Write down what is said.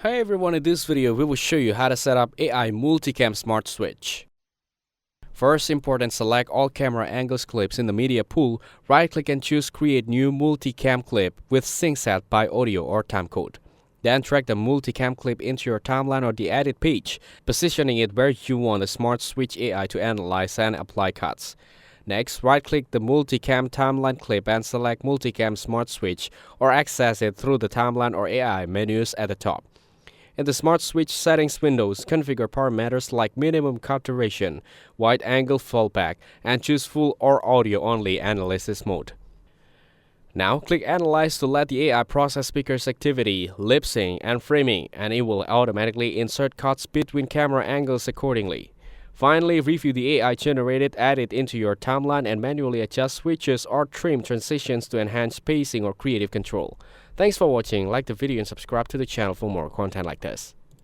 Hey everyone, in this video we will show you how to set up AI Multicam Smartswitch. First, import and select all camera angles clips in the media pool. Right-click and choose Create New Multicam Clip with Sync Set by Audio or Timecode. Then drag the multicam clip into your timeline or the edit page, positioning it where you want the Smartswitch AI to analyze and apply cuts. Next, right-click the multicam timeline clip and select Multicam Smartswitch or access it through the timeline or AI menus at the top. In the Smartswitch settings windows, configure parameters like minimum cut duration, wide angle fallback, and choose full or audio only analysis mode. Now, click Analyze to let the AI process speaker's activity, lip sync, and framing, and it will automatically insert cuts between camera angles accordingly. Finally, review the AI-generated edit into your timeline and manually adjust switches or trim transitions to enhance pacing or creative control. Thanks for watching. Like the video and subscribe to the channel for more content like this.